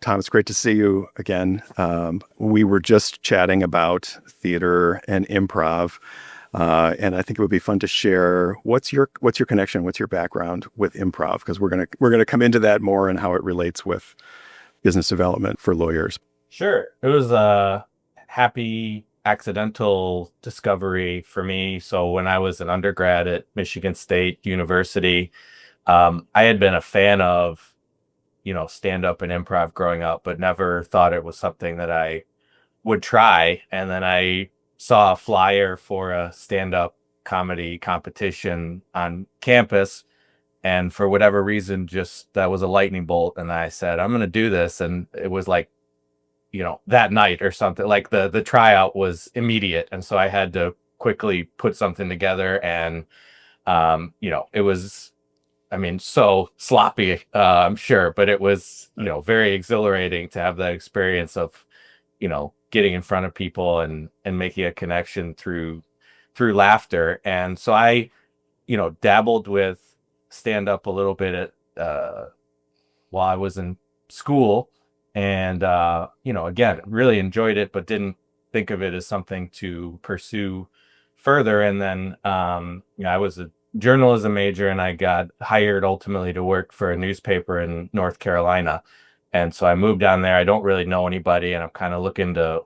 Tom, it's great to see you again. We were just chatting about theater and improv, and I think it would be fun to share what's your connection, what's your background with improv, because we're gonna come into that more and how it relates with business development for lawyers. Sure. It was a happy accidental discovery for me. So when I was an undergrad at Michigan State University, I had been a fan of, stand up and improv growing up, but never thought it was something that I would try. And then I saw a flyer for a stand up comedy competition on campus. And for whatever reason, just that was a lightning bolt. And I said, I'm going to do this. And it was like, that night or something. Like the tryout was immediate, and so I had to quickly put something together. And it was, I mean, so sloppy, I'm sure, but it was, very exhilarating to have that experience of, getting in front of people and making a connection through laughter. And so I, dabbled with stand up a little bit at while I was in school. And, again, really enjoyed it, but didn't think of it as something to pursue further. And then, I was a journalism major, and I got hired ultimately to work for a newspaper in North Carolina. And so I moved down there. I don't really know anybody, and I'm kind of looking to,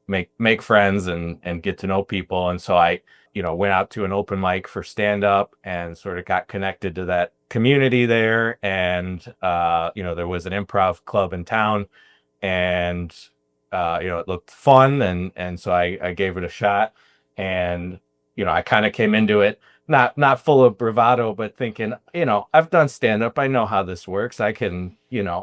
make friends and get to know people. And so I, went out to an open mic for stand up and sort of got connected to that community there. And, there was an improv club in town, and, it looked fun. And so I gave it a shot. And, I kind of came into it, not full of bravado, but thinking, I've done stand up. I know how this works. I can,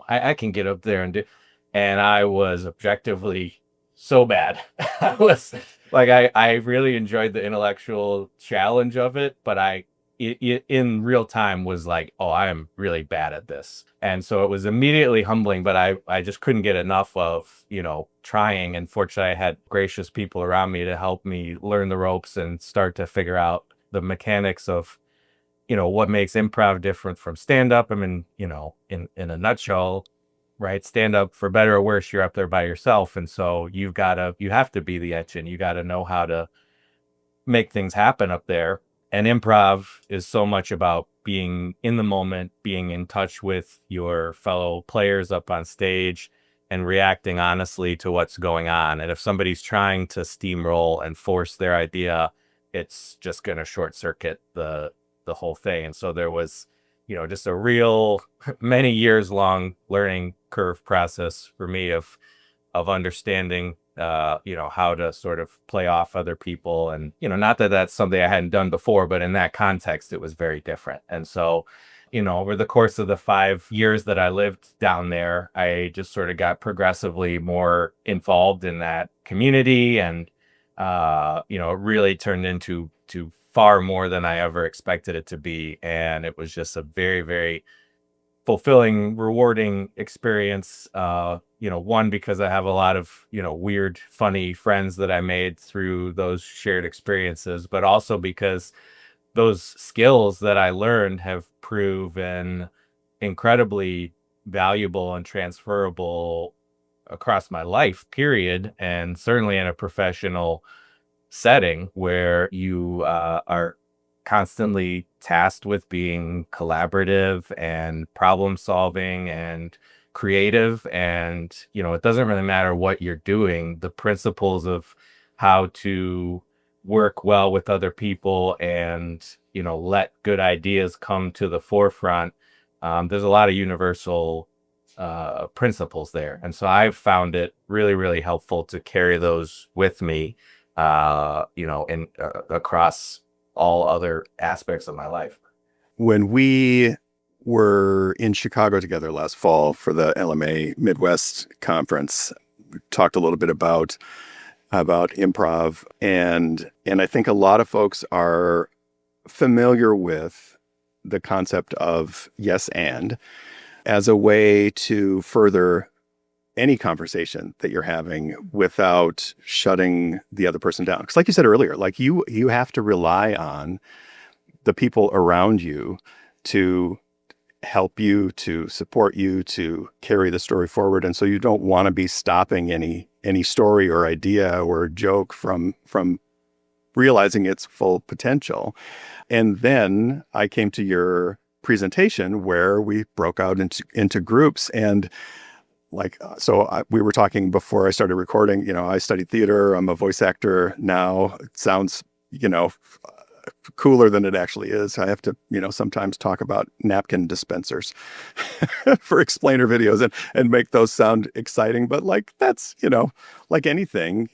I can get up there and do, and I was objectively so bad. I was like, I really enjoyed the intellectual challenge of it, but in real time was like, oh, I am really bad at this. And so it was immediately humbling, but I just couldn't get enough of, trying. And fortunately, I had gracious people around me to help me learn the ropes and start to figure out the mechanics of, what makes improv different from stand up. I mean, in a nutshell, right? Stand up, for better or worse, you're up there by yourself. And so you have to be the etching. You got to know how to make things happen up there. And improv is so much about being in the moment, being in touch with your fellow players up on stage, and reacting honestly to what's going on. And if somebody's trying to steamroll and force their idea, it's just going to short circuit the whole thing. And so there was, just a real many years long learning curve process for me of understanding, how to sort of play off other people. And, not that that's something I hadn't done before, but in that context, it was very different. And so, over the course of the 5 years that I lived down there, I just sort of got progressively more involved in that community. And, it really turned to far more than I ever expected it to be. And it was just a very, very fulfilling, rewarding experience. One, because I have a lot of, weird, funny friends that I made through those shared experiences, but also because those skills that I learned have proven incredibly valuable and transferable across my life, period. And certainly in a professional setting where you are constantly tasked with being collaborative and problem solving and creative. And, it doesn't really matter what you're doing, the principles of how to work well with other people and, let good ideas come to the forefront. There's a lot of universal principles there. And so I've found it really, really helpful to carry those with me, in across all other aspects of my life. When we were in Chicago together last fall for the LMA Midwest conference, we talked a little bit about improv, and I think a lot of folks are familiar with the concept of yes and as a way to further any conversation that you're having without shutting the other person down. Because like you said earlier, like you have to rely on the people around you to help you, to support you, to carry the story forward. And so you don't want to be stopping any story or idea or joke from realizing its full potential. And then I came to your presentation where we broke out into groups. And we were talking before I started recording. I studied theater. I'm a voice actor now. It sounds, cooler than it actually is. I have to, sometimes talk about napkin dispensers for explainer videos and make those sound exciting. But that's, like anything,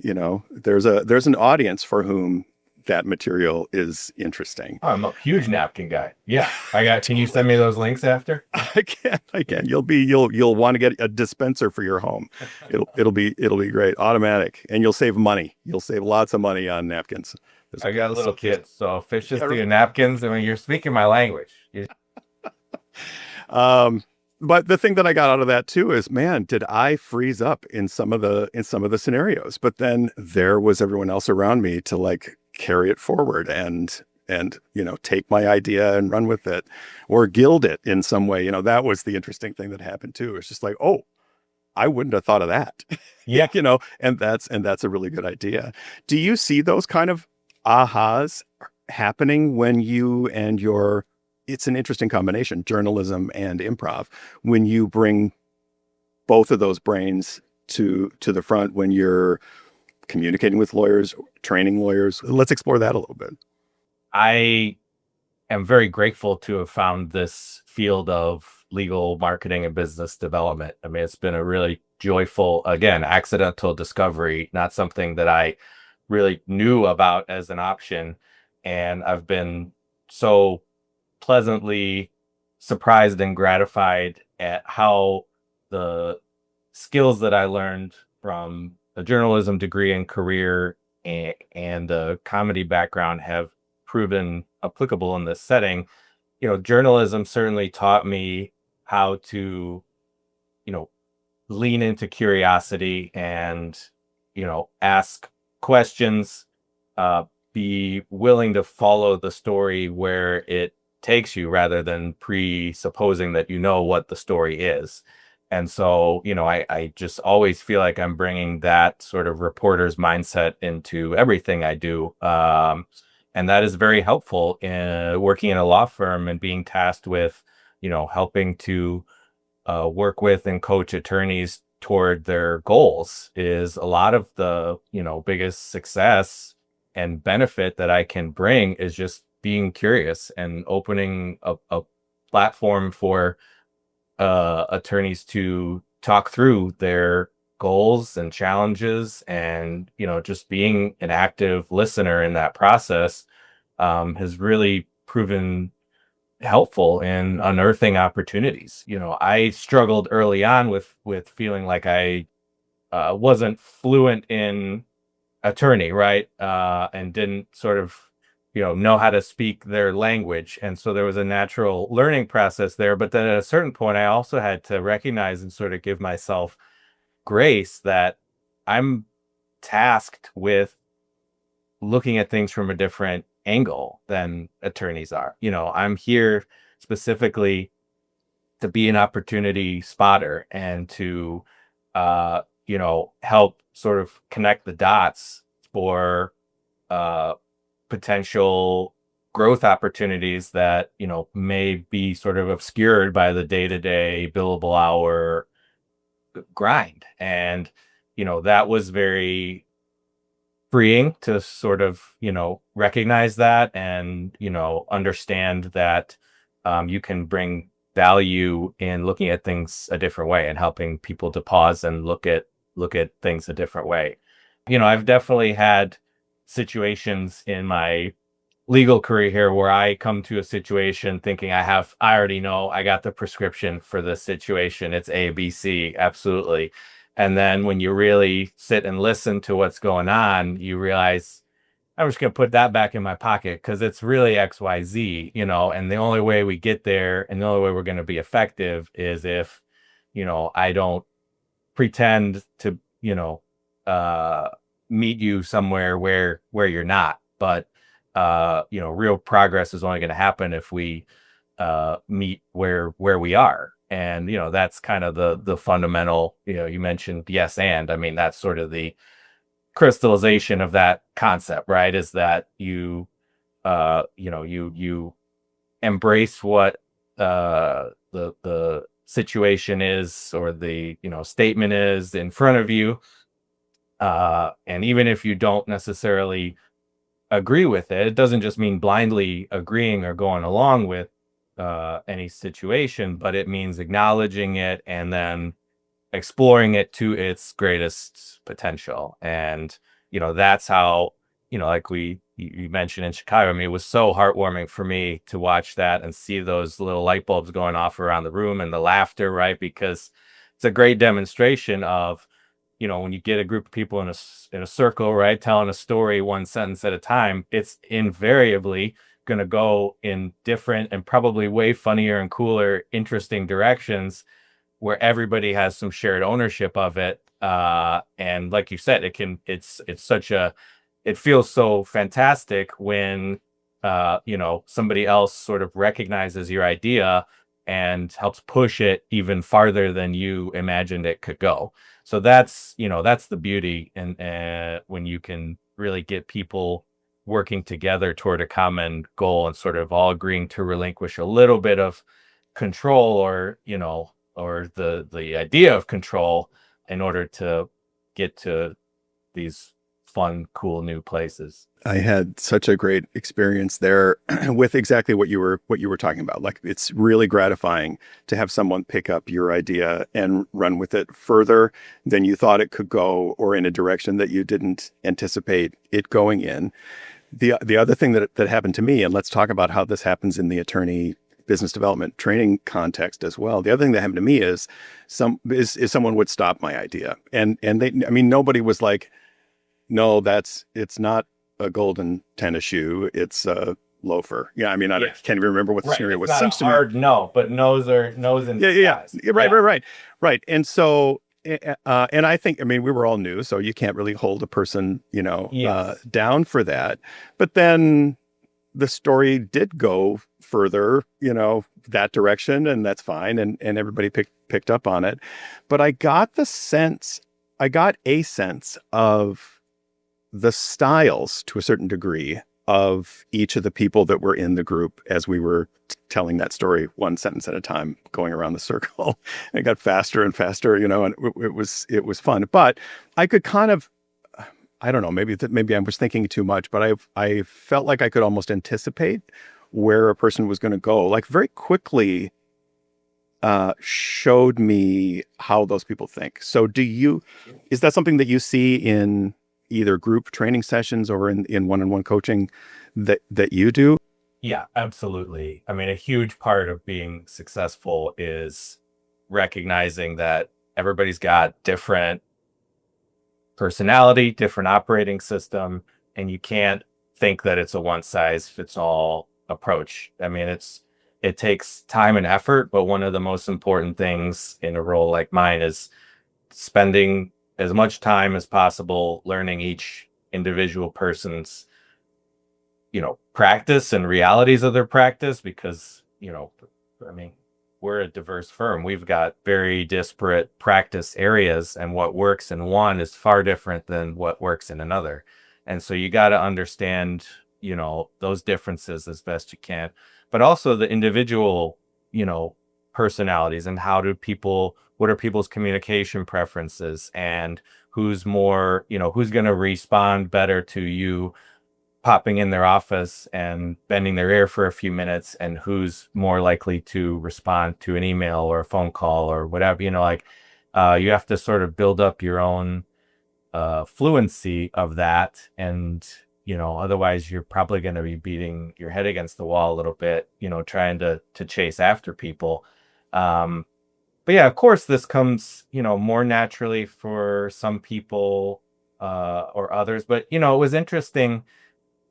there's an audience for whom that material is interesting. I'm a huge napkin guy. Yeah. Can you send me those links after? I can. You'll want to get a dispenser for your home. It'll be great. Automatic. And you'll save money. You'll save lots of money on napkins. I got little kids, so if it's just the napkins, I mean, you're speaking my language. But the thing that I got out of that too is, man, did I freeze up in some of the scenarios? But then there was everyone else around me to carry it forward and take my idea and run with it or gild it in some way. That was the interesting thing that happened too. It's just like, oh, I wouldn't have thought of that. Yeah. And that's a really good idea. Do you see those kind of ahas happening when you and it's an interesting combination, journalism and improv, when you bring both of those brains to the front, when you're communicating with lawyers, training lawyers? Let's explore that a little bit. I am very grateful to have found this field of legal marketing and business development. I mean, it's been a really joyful, again, accidental discovery, not something that I really knew about as an option. And I've been so pleasantly surprised and gratified at how the skills that I learned from a journalism degree and career and a comedy background have proven applicable in this setting. Journalism certainly taught me how to, lean into curiosity and, ask questions, be willing to follow the story where it takes you rather than presupposing that what the story is. And so, I just always feel like I'm bringing that sort of reporter's mindset into everything I do. And that is very helpful in working in a law firm and being tasked with, helping to work with and coach attorneys toward their goals. Is a lot of the, biggest success and benefit that I can bring is just being curious and opening a platform for attorneys to talk through their goals and challenges, and just being an active listener in that process has really proven helpful in unearthing opportunities. I struggled early on with feeling like I wasn't fluent in attorney, right? And didn't sort of know how to speak their language. And so there was a natural learning process there. But then at a certain point, I also had to recognize and sort of give myself grace that I'm tasked with looking at things from a different angle than attorneys are. I'm here specifically to be an opportunity spotter and to, help sort of connect the dots for potential growth opportunities that may be sort of obscured by the day-to-day billable hour grind. And that was very freeing to sort of recognize that and understand that you can bring value in looking at things a different way and helping people to pause and look at things a different way. I've definitely had situations in my legal career here where I come to a situation thinking I already know, I got the prescription for this situation. It's A, B, C. Absolutely. And then when you really sit and listen to what's going on, you realize I'm just going to put that back in my pocket because it's really X, Y, Z, and the only way we get there and the only way we're going to be effective is if, I don't pretend to, meet you somewhere where you're not. But, real progress is only going to happen if we meet where we are. And that's kind of the fundamental. You mentioned yes, and I mean that's sort of the crystallization of that concept, right? Is that you embrace what the situation is, or the statement is in front of you, and even if you don't necessarily agree with it, it doesn't just mean blindly agreeing or going along with any situation, but it means acknowledging it and then exploring it to its greatest potential. And that's how, like you mentioned in Chicago, I mean, it was so heartwarming for me to watch that and see those little light bulbs going off around the room, and the laughter, right? Because it's a great demonstration of, when you get a group of people in a circle, right, telling a story one sentence at a time, it's invariably going to go in different and probably way funnier and cooler, interesting directions, where everybody has some shared ownership of it. And like you said, it feels so fantastic when somebody else sort of recognizes your idea and helps push it even farther than you imagined it could go. So that's the beauty, and when you can really get people working together toward a common goal and sort of all agreeing to relinquish a little bit of control, or the idea of control, in order to get to these fun, cool new places. I had such a great experience there with exactly what you were talking about. Like, it's really gratifying to have someone pick up your idea and run with it further than you thought it could go, or in a direction that you didn't anticipate it going in. The other thing that happened to me, and let's talk about how this happens in the attorney business development training context as well. The other thing that happened to me is someone would stop my idea, and nobody was like, no, it's not a golden tennis shoe, it's a loafer. Yeah, I can't even remember what the scenario was. It's not a hard no, but no's in disguise. Yeah. Right. And so, and I think, we were all new, so you can't really hold a person, Yes. down for that. But then the story did go further, that direction, and that's fine. And everybody picked up on it. But I got a sense of the styles, to a certain degree, of each of the people that were in the group as we were telling that story one sentence at a time, going around the circle. And it got faster and faster, and it was fun. But I could kind of, I don't know, maybe I was thinking too much, but I felt like I could almost anticipate where a person was going to go. Like, very quickly showed me how those people think. So is that something that you see in either group training sessions or in one-on-one coaching that you do? Yeah, absolutely. I mean, a huge part of being successful is recognizing that everybody's got different personality, different operating system, and you can't think that it's a one size fits all approach. I mean, it takes time and effort, but one of the most important things in a role like mine is spending as much time as possible learning each individual person's practice and realities of their practice, because we're a diverse firm. We've got very disparate practice areas, and what works in one is far different than what works in another. And so you got to understand those differences as best you can, but also the individual personalities, and what are people's communication preferences, and who's more, who's going to respond better to you popping in their office and bending their ear for a few minutes, and who's more likely to respond to an email or a phone call or whatever. You have to sort of build up your own fluency of that, and otherwise you're probably going to be beating your head against the wall a little bit, trying to chase after people. But yeah, of course, this comes, more naturally for some people or others. But, it was interesting.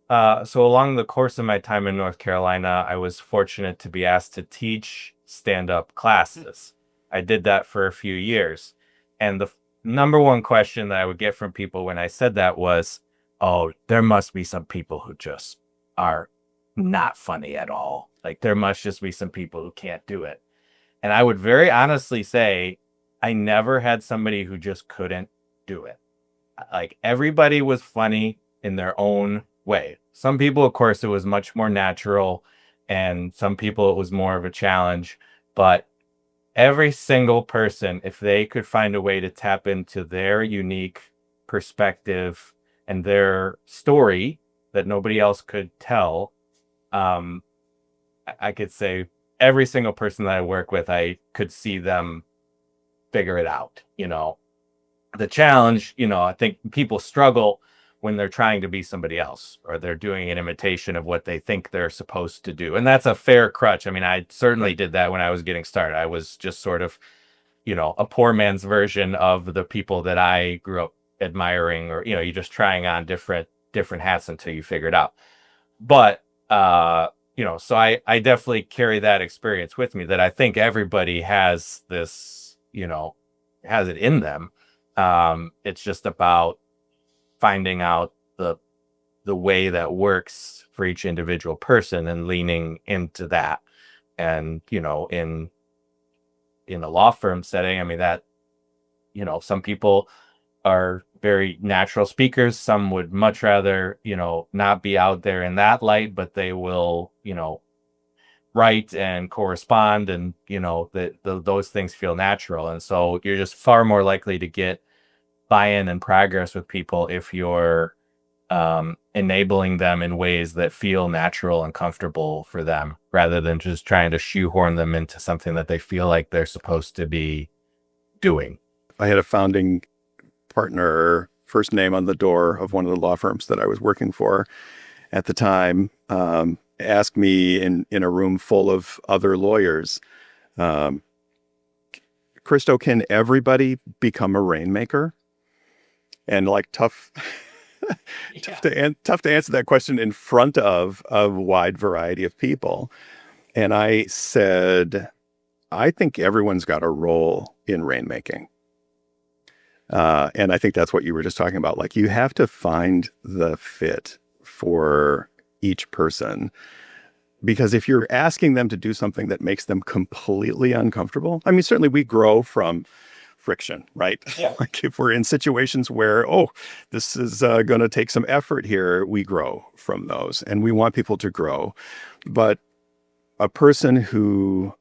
So along the course of my time in North Carolina, I was fortunate to be asked to teach stand-up classes. I did that for a few years. And the number one question that I would get from people when I said that was, oh, there must be some people who just are not funny at all. Like there must just be some people who can't do it. And I would very honestly say I never had somebody who just couldn't do it. Like everybody was funny in their own way. Some people, of course, it was much more natural, and some people it was more of a challenge. But every single person, if they could find a way to tap into their unique perspective and their story that nobody else could tell, um, I could say every single person that I work with, I could see them figure it out. The challenge, I think people struggle when they're trying to be somebody else or they're doing an imitation of what they think they're supposed to do. And that's a fair crutch. I mean, I certainly did that when I was getting started. I was just sort of, a poor man's version of the people that I grew up admiring, or, you're just trying on different hats until you figure it out. But, so I definitely carry that experience with me that I think everybody has this, has it in them. It's just about finding out the way that works for each individual person and leaning into that. And, in a law firm setting, I mean that, some people are very natural speakers. Some would much rather, not be out there in that light, but they will, write and correspond, and those things feel natural. And so you're just far more likely to get buy-in and progress with people if you're enabling them in ways that feel natural and comfortable for them, rather than just trying to shoehorn them into something that they feel like they're supposed to be doing. I had a founding partner, first name on the door of one of the law firms that I was working for at the time, ask me in a room full of other lawyers, Kristo, can everybody become a rainmaker? And like tough to answer that question in front of a wide variety of people. And I said, I think everyone's got a role in rainmaking. And I think that's what you were just talking about. Like you have to find the fit for each person, because if you're asking them to do something that makes them completely uncomfortable, I mean, certainly we grow from friction, right? Yeah. Like if we're in situations where, this is going to take some effort here, we grow from those and we want people to grow. But a person who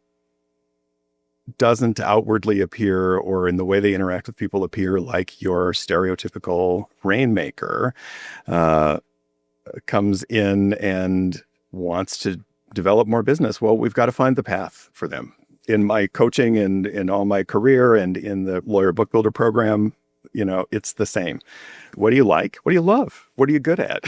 doesn't outwardly appear or in the way they interact with people appear like your stereotypical rainmaker, comes in and wants to develop more business, well, we've got to find the path for them. In my coaching and in all my career and in the Lawyer Book Builder program, it's the same. What do you like? What do you love? What are you good at?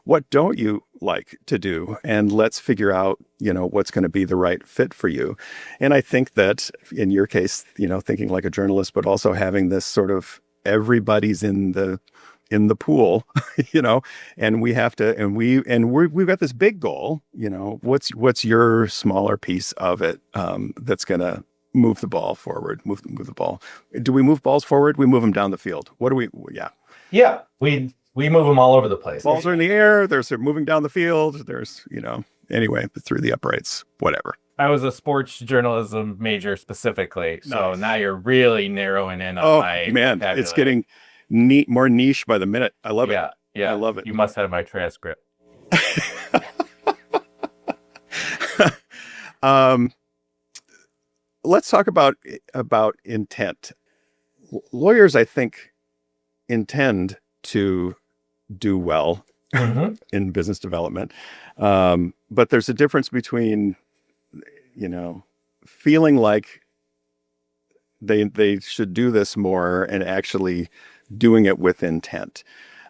What don't you like to do? And let's figure out, what's going to be the right fit for you. And I think that in your case, thinking like a journalist, but also having this sort of everybody's in the pool, and we have to, and we've got this big goal, what's your smaller piece of it, that's going to move the ball forward, move the ball. Do we move balls forward? We move them down the field. What do we? Yeah. Yeah. We move them all over the place. Balls are in the air. They're moving down the field. There's, anyway, through the uprights, whatever. I was a sports journalism major specifically. So now you're really narrowing in on my man, vocabulary. It's getting more niche by the minute. I love it. Yeah. I love it. You must have my transcript. Let's talk about intent. Lawyers, I think, intend to do well in business development. But there's a difference between, feeling like they should do this more and actually doing it with intent.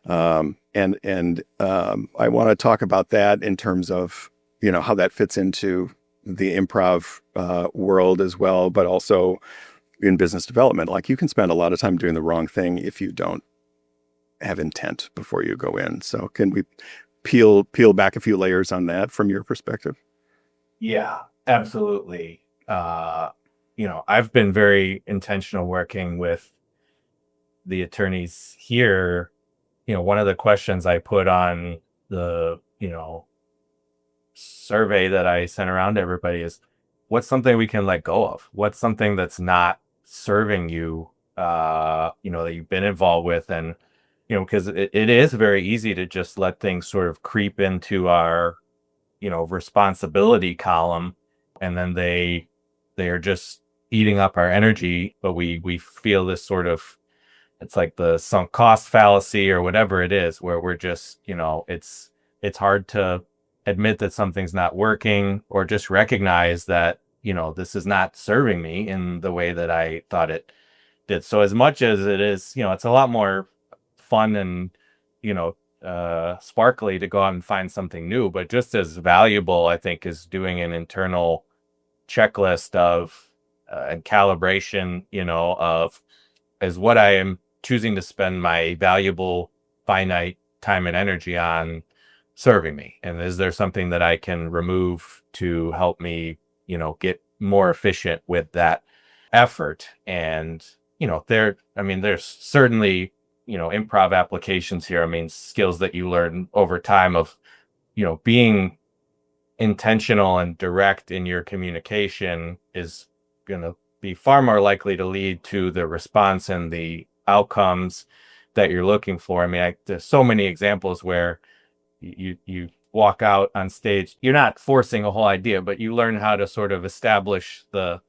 And I want to talk about that in terms of, how that fits into the improv world as well, but also in business development. Like you can spend a lot of time doing the wrong thing if you don't have intent before you go in. So can we peel back a few layers on that from your perspective? Yeah, absolutely. I've been very intentional working with the attorneys here. One of the questions I put on the, survey that I sent around to everybody is, what's something we can let go of? What's something that's not serving you, that you've been involved with? And, because it is very easy to just let things sort of creep into our, responsibility column, and then they are just eating up our energy, but we feel this sort of, it's like the sunk cost fallacy or whatever it is, where we're just, it's hard to admit that something's not working, or just recognize that, this is not serving me in the way that I thought it did. So as much as it is, it's a lot more fun and, sparkly to go out and find something new, but just as valuable, I think, is doing an internal checklist of and calibration, of, is what I am choosing to spend my valuable finite time and energy on serving me? And is there something that I can remove to help me, get more efficient with that effort? And, there's certainly, improv applications here. I mean, skills that you learn over time of, being intentional and direct in your communication is going to be far more likely to lead to the response and the outcomes that you're looking for. I mean, there's so many examples where you walk out on stage, you're not forcing a whole idea, but you learn how to sort of establish the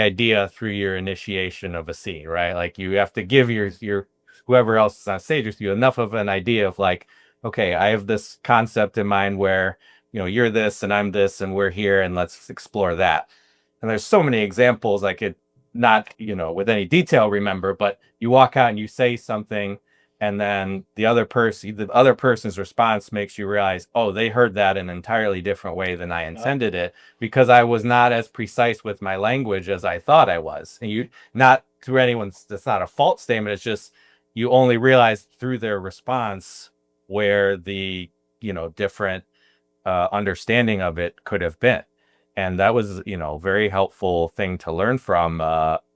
idea through your initiation of a scene, right? Like, you have to give your whoever else is on stage with you enough of an idea of, like, okay, I have this concept in mind where, you're this and I'm this and we're here, and let's explore that. And there's so many examples I could not, with any detail remember, but you walk out and you say something, and then the other person's response makes you realize, oh, they heard that in an entirely different way than I intended it, because I was not as precise with my language as I thought I was. And not through anyone's, that's not a fault statement. It's just, you only realize through their response where the, different understanding of it could have been. And that was, very helpful thing to learn from.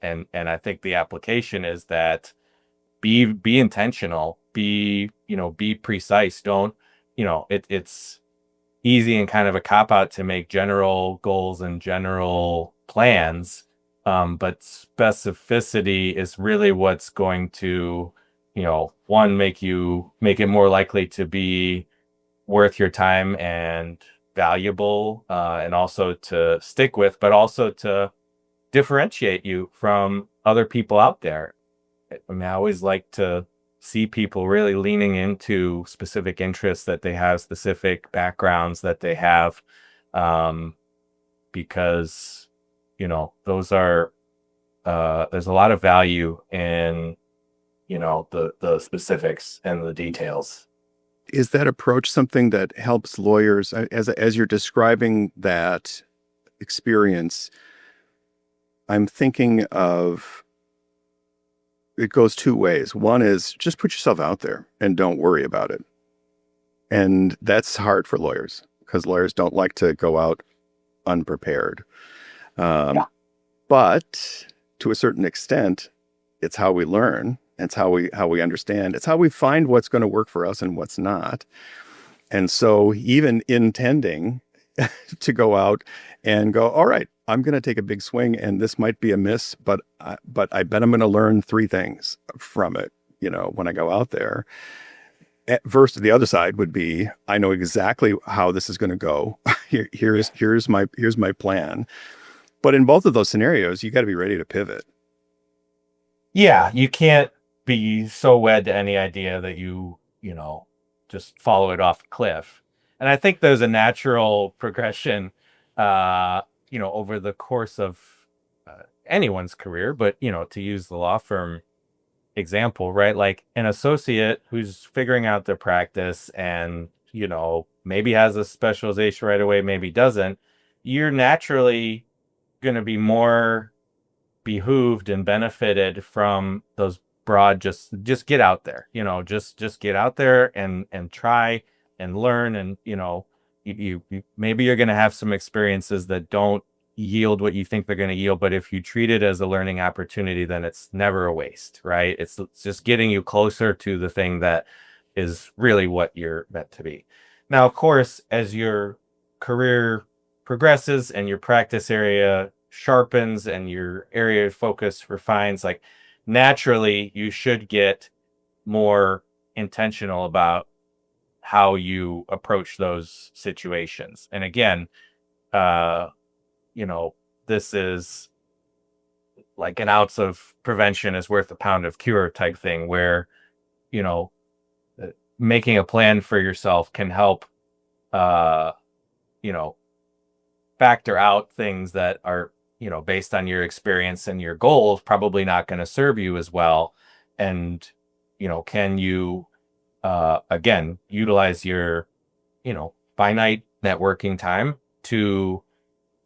And I think the application is that be intentional, be precise. Don't, it's easy and kind of a cop out to make general goals and general plans. But specificity is really what's going to, one, make it more likely to be worth your time and valuable, and also to stick with, but also to differentiate you from other people out there. I mean, I always like to see people really leaning into specific interests that they have, specific backgrounds that they have, because, those are, there's a lot of value in, the specifics and the details. Is that approach something that helps lawyers, as you're describing that experience? I'm thinking of, it goes two ways. One is just put yourself out there and don't worry about it. And that's hard for lawyers, because lawyers don't like to go out unprepared. But to a certain extent, it's how we learn. It's how we understand. It's how we find what's going to work for us and what's not. And so even intending to go out and go, all right, I'm going to take a big swing and this might be a miss, but I bet I'm going to learn 3 things from it, when I go out there. Versus the other side would be, I know exactly how this is going to go. Here's my plan. But in both of those scenarios, you got to be ready to pivot. Yeah, you can't be so wed to any idea that you just follow it off a cliff. And I think there's a natural progression, over the course of anyone's career, but, to use the law firm example, right? Like, an associate who's figuring out their practice and, maybe has a specialization right away, maybe doesn't, you're naturally going to be more behooved and benefited from those broad, just get out there, just get out there and try and learn. And, you maybe you're going to have some experiences that don't yield what you think they're going to yield, but if you treat it as a learning opportunity, then it's never a waste, right? It's just getting you closer to the thing that is really what you're meant to be. Now, of course, as your career progresses and your practice area sharpens and your area of focus refines, like naturally you should get more intentional about how you approach those situations. And again, uh, you know, this is like an ounce of prevention is worth a pound of cure type thing where, you know, uh, making a plan for yourself can help, uh, you know, factor out things that are, based on your experience and your goals, probably not going to serve you as well. And, can you, again, utilize your, finite networking time to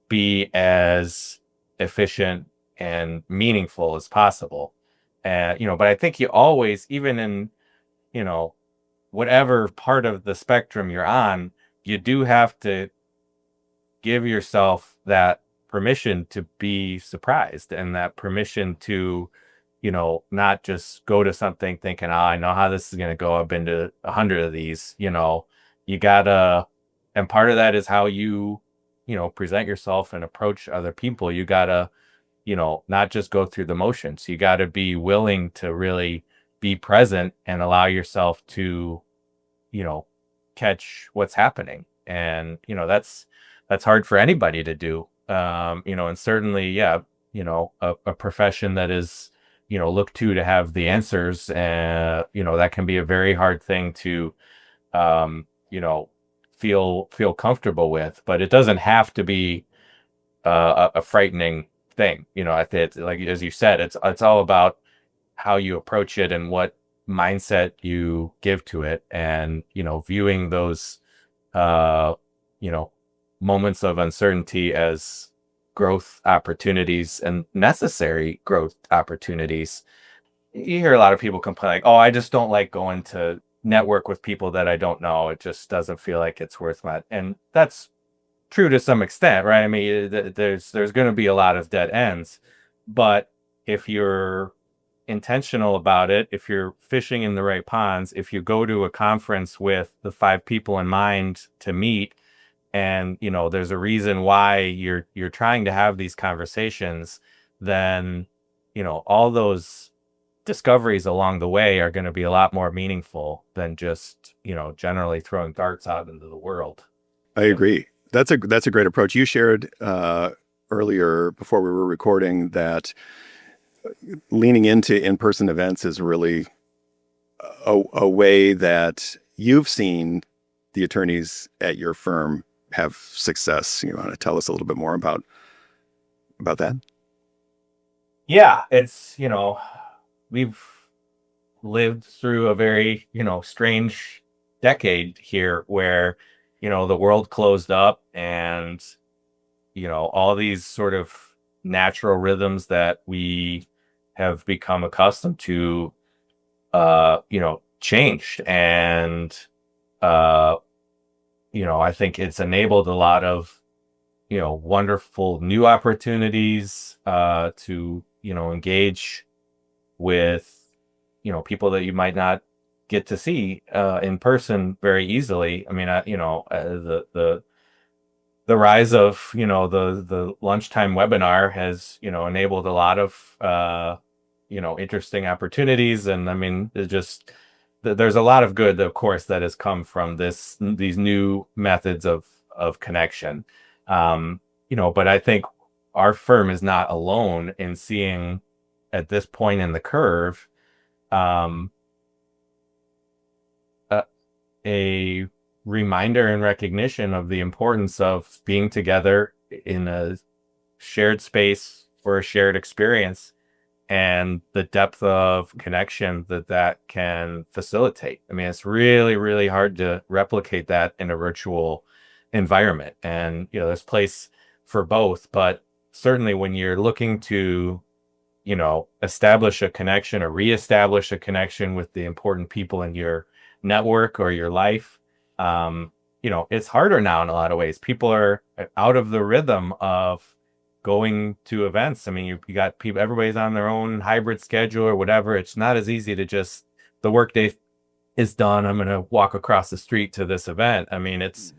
be as efficient and meaningful as possible. But I think you always, even in, you know, whatever part of the spectrum you're on, you do have to give yourself that permission to be surprised and that permission to, not just go to something thinking, I know how this is going to go. I've been to 100 of these, you gotta, and part of that is how you, present yourself and approach other people. You gotta, not just go through the motions. You gotta be willing to really be present and allow yourself to, you know, catch what's happening. And, that's hard for anybody to do. And certainly, yeah, a profession that is, looked to have the answers. That can be a very hard thing to, um, you know, feel comfortable with, but it doesn't have to be a frightening thing. I think, like, as you said, it's all about how you approach it and what mindset you give to it, and viewing those uh you know moments of uncertainty as growth opportunities and necessary growth opportunities. You hear a lot of people complain like, oh, I just don't like going to network with people that I don't know. It just doesn't feel like it's worth my, and that's true to some extent, right? I mean, there's going to be a lot of dead ends, but if you're intentional about it, if you're fishing in the right ponds, if you go to a conference with the 5 people in mind to meet, and there's a reason why you're trying to have these conversations, then all those discoveries along the way are going to be a lot more meaningful than just generally throwing darts out into the world. I agree. That's a great approach. You shared earlier before we were recording that leaning into in-person events is really a way that you've seen the attorneys at your firm have success. You want to tell us a little bit more about that? Yeah, it's we've lived through a very strange decade here where the world closed up, and all these sort of natural rhythms that we have become accustomed to changed. And uh I think it's enabled a lot of wonderful new opportunities to engage with people that you might not get to see in person very easily. I mean, the rise of the lunchtime webinar has enabled a lot of interesting opportunities. And I mean, it just there's a lot of good, of course, that has come from these new methods of connection. But I think our firm is not alone in seeing at this point in the curve um, a, a reminder and recognition of the importance of being together in a shared space for a shared experience, and the depth of connection that can facilitate. I mean, it's really, really hard to replicate that in a virtual environment. And, there's place for both, but certainly when you're looking to, establish a connection or reestablish a connection with the important people in your network or your life, it's harder now in a lot of ways. People are out of the rhythm of going to events. I mean, you got people, everybody's on their own hybrid schedule or whatever. It's not as easy to just, the workday is done, I'm going to walk across the street to this event. I mean, it's,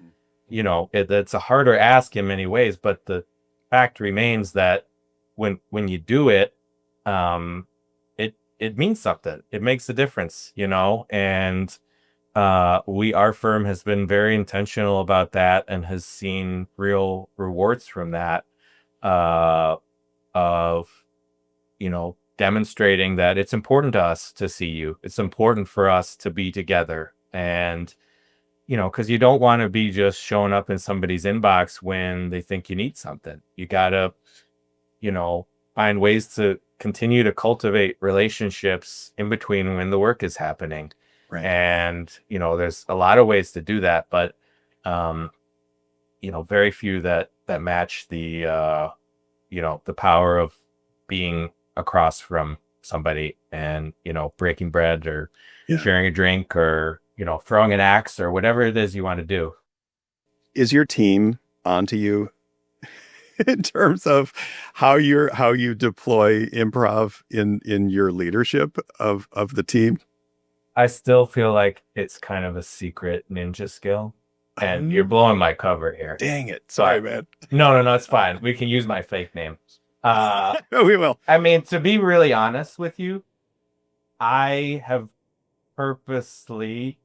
it's a harder ask in many ways, but the fact remains that when you do it, it means something. It makes a difference, and our firm has been very intentional about that and has seen real rewards from that, of demonstrating that it's important to us to see you. It's important for us to be together. And, because you don't want to be just showing up in somebody's inbox when they think you need something. You got to, find ways to continue to cultivate relationships in between when the work is happening. Right. And, there's a lot of ways to do that, but, very few that match the, the power of being across from somebody and, breaking bread or sharing a drink or, throwing an axe or whatever it is you want to do. Is your team onto you in terms of how you deploy improv in your leadership of the team? I still feel like it's kind of a secret ninja skill, and you're blowing my cover here. Dang it. Sorry, man. No, it's fine. We can use my fake name. We will. I mean, to be really honest with you, I have purposely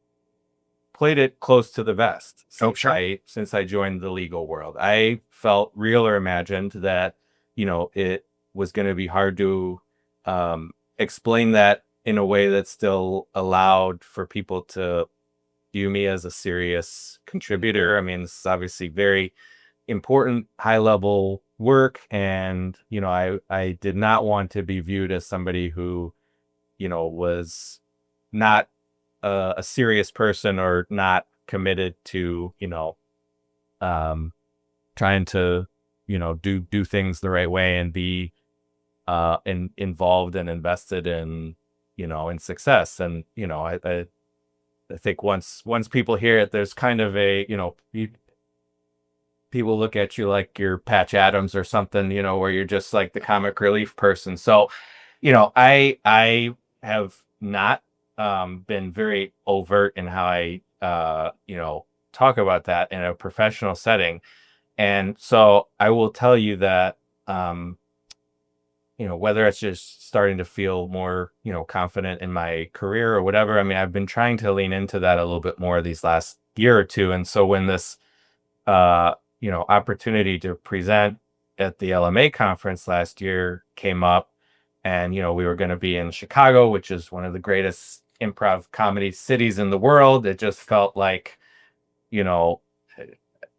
played it close to the vest since I joined the legal world. I felt real or imagined that, it was going to be hard to explain that in a way that still allowed for people to view me as a serious contributor. I mean, this is obviously very important, high level work. And, I did not want to be viewed as somebody who, was not a serious person or not committed to, trying to, do things the right way and be involved and invested in, in success. And, I think once people hear it, there's kind of a, people look at you like you're Patch Adams or something, where you're just like the comic relief person. So, I have not been very overt in how I, talk about that in a professional setting. And so I will tell you that, whether it's just starting to feel more, confident in my career or whatever. I mean, I've been trying to lean into that a little bit more these last year or two. And so when this, opportunity to present at the LMA conference last year came up, and, we were going to be in Chicago, which is one of the greatest improv comedy cities in the world. It just felt like,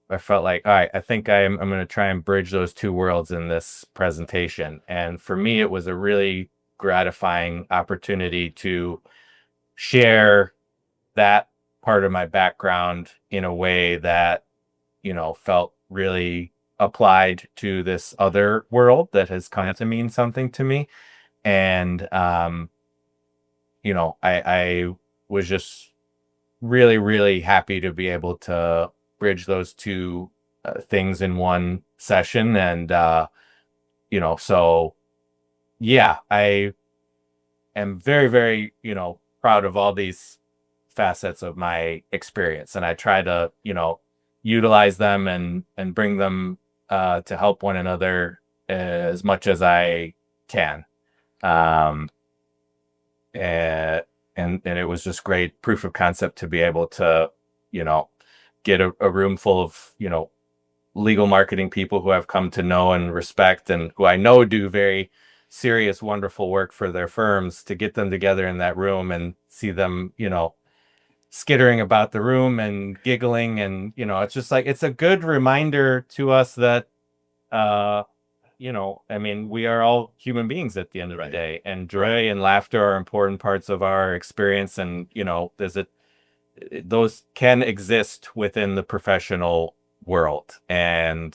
I felt like, all right, I think I'm going to try and bridge those two worlds in this presentation. And for me, it was a really gratifying opportunity to share that part of my background in a way that, felt really applied to this other world that has come to mean something to me. And, I was just really, really happy to be able to bridge those two things in one session. And, so yeah, I am very, very, proud of all these facets of my experience. And I try to, utilize them and bring them to help one another as much as I can. And it was just great proof of concept to be able to, get a room full of, legal marketing people who I've come to know and respect and who I know do very serious, wonderful work for their firms, to get them together in that room and see them, skittering about the room and giggling. And, it's just like, it's a good reminder to us that, I mean, we are all human beings at the end of the day, and joy and laughter are important parts of our experience. And, those can exist within the professional world. And,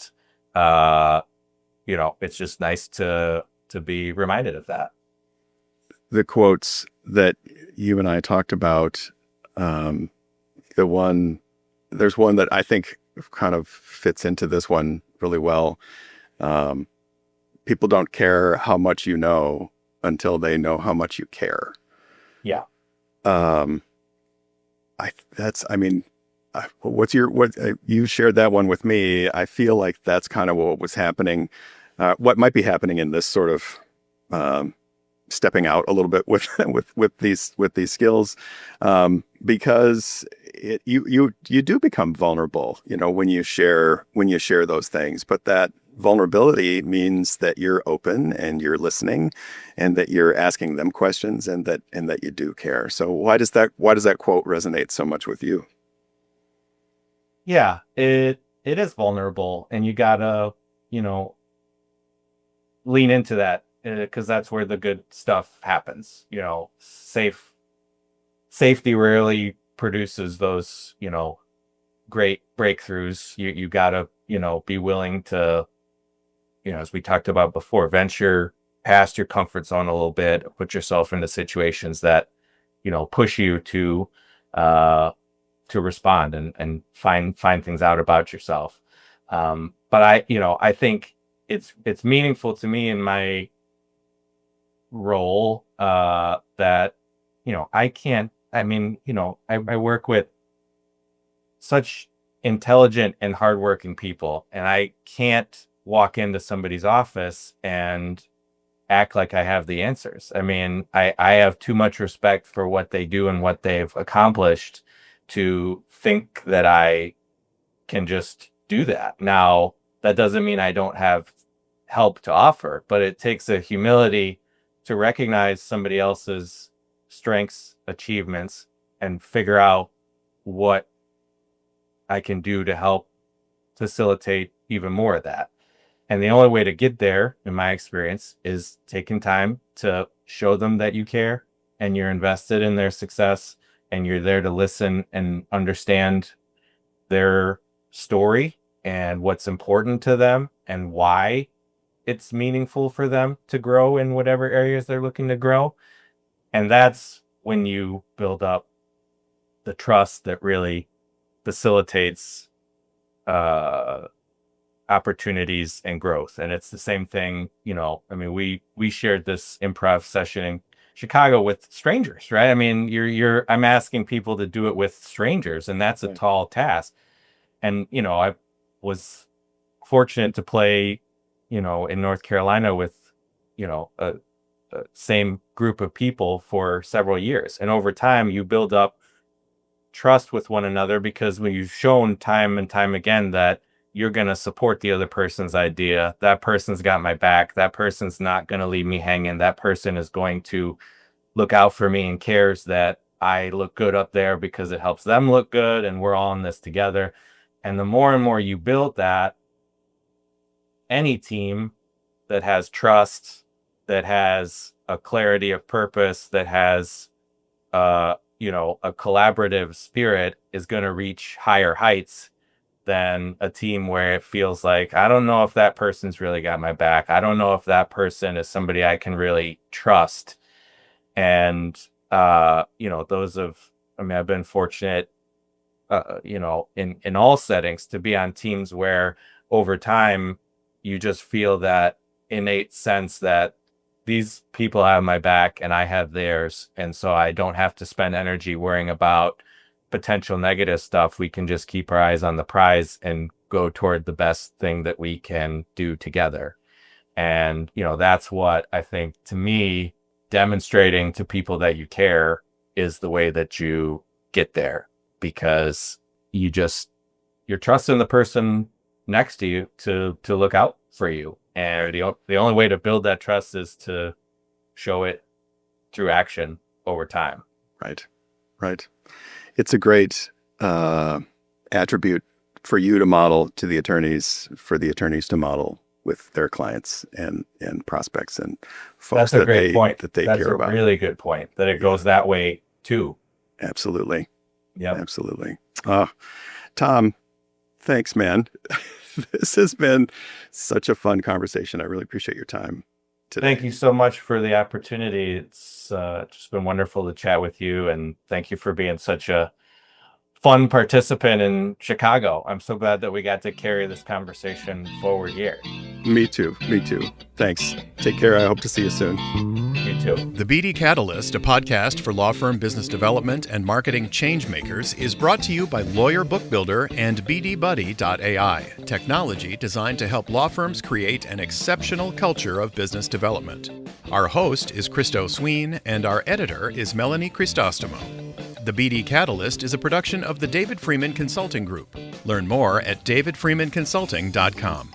it's just nice to be reminded of that. The quotes that you and I talked about, there's one that I think kind of fits into this one really well. People don't care how much you know until they know how much you care. Yeah. I mean, what you shared that one with me. I feel like that's kind of what was happening, what might be happening in this sort of um, stepping out a little bit with with these skills, because you do become vulnerable, when you share those things. But that vulnerability means that you're open and you're listening, and that you're asking them questions, and that you do care. So why does that quote resonate so much with you? Yeah, it is vulnerable, and you gotta, you know, lean into that because that's where the good stuff happens. Safety rarely produces those, great breakthroughs. You gotta, be willing to, as we talked about before, venture past your comfort zone a little bit, put yourself into situations that, push you uh to respond and find things out about yourself. But I think it's meaningful to me in my role that I can't. I mean, I work with such intelligent and hardworking people, and I can't walk into somebody's office and act like I have the answers. I mean, I have too much respect for what they do and what they've accomplished to think that I can just do that. Now, that doesn't mean I don't have help to offer, but it takes a humility to recognize somebody else's strengths, achievements, and figure out what I can do to help facilitate even more of that. And the only way to get there, in my experience, is taking time to show them that you care and you're invested in their success and you're there to listen and understand their story and what's important to them and why it's meaningful for them to grow in whatever areas they're looking to grow. And that's when you build up the trust that really facilitates uh, opportunities and growth. And it's the same thing, I mean, we shared this improv session in Chicago with strangers, right? I mean, I'm asking people to do it with strangers, and that's a Right. tall task. And I was fortunate to play, in North Carolina with, a same group of people for several years. And over time, you build up trust with one another because when you've shown time and time again that you're going to support the other person's idea, that person's got my back, that person's not going to leave me hanging, that person is going to look out for me and cares that I look good up there because it helps them look good and we're all in this together. And the more and more you build that, any team that has trust, that has a clarity of purpose, that has a collaborative spirit is going to reach higher heights than a team where it feels like, I don't know if that person's really got my back. I don't know if that person is somebody I can really trust. And, I mean, I've been fortunate, in all settings to be on teams where over time you just feel that innate sense that these people have my back and I have theirs. And so I don't have to spend energy worrying about potential negative stuff. We can just keep our eyes on the prize and go toward the best thing that we can do together. And, that's what I think to me, demonstrating to people that you care is the way that you get there because you're trusting the person next to you to look out for you. And the only way to build that trust is to show it through action over time. Right. Right. It's a great attribute for you to model to the attorneys, for the attorneys to model with their clients and prospects and folks That's a great point. that they That's care a about. really good point that it Yeah, goes that way too. absolutely. Yep. Absolutely. Tom, thanks, man. This has been such a fun conversation. I really appreciate your time Thank today. you so much for the opportunity. It's just been wonderful to chat with you, and thank you for being such a fun participant in Chicago. I'm so glad that we got to carry this conversation forward here. Me too. Me too. Thanks. Take care. I hope to see you soon. You too. The BD Catalyst, a podcast for law firm business development and marketing changemakers, is brought to you by Lawyer Book Builder and BDBuddy.ai, technology designed to help law firms create an exceptional culture of business development. Our host is Kristo Sween, and our editor is Melanie Cristostomo. The BD Catalyst is a production of the David Freeman Consulting Group. Learn more at davidfreemanconsulting.com.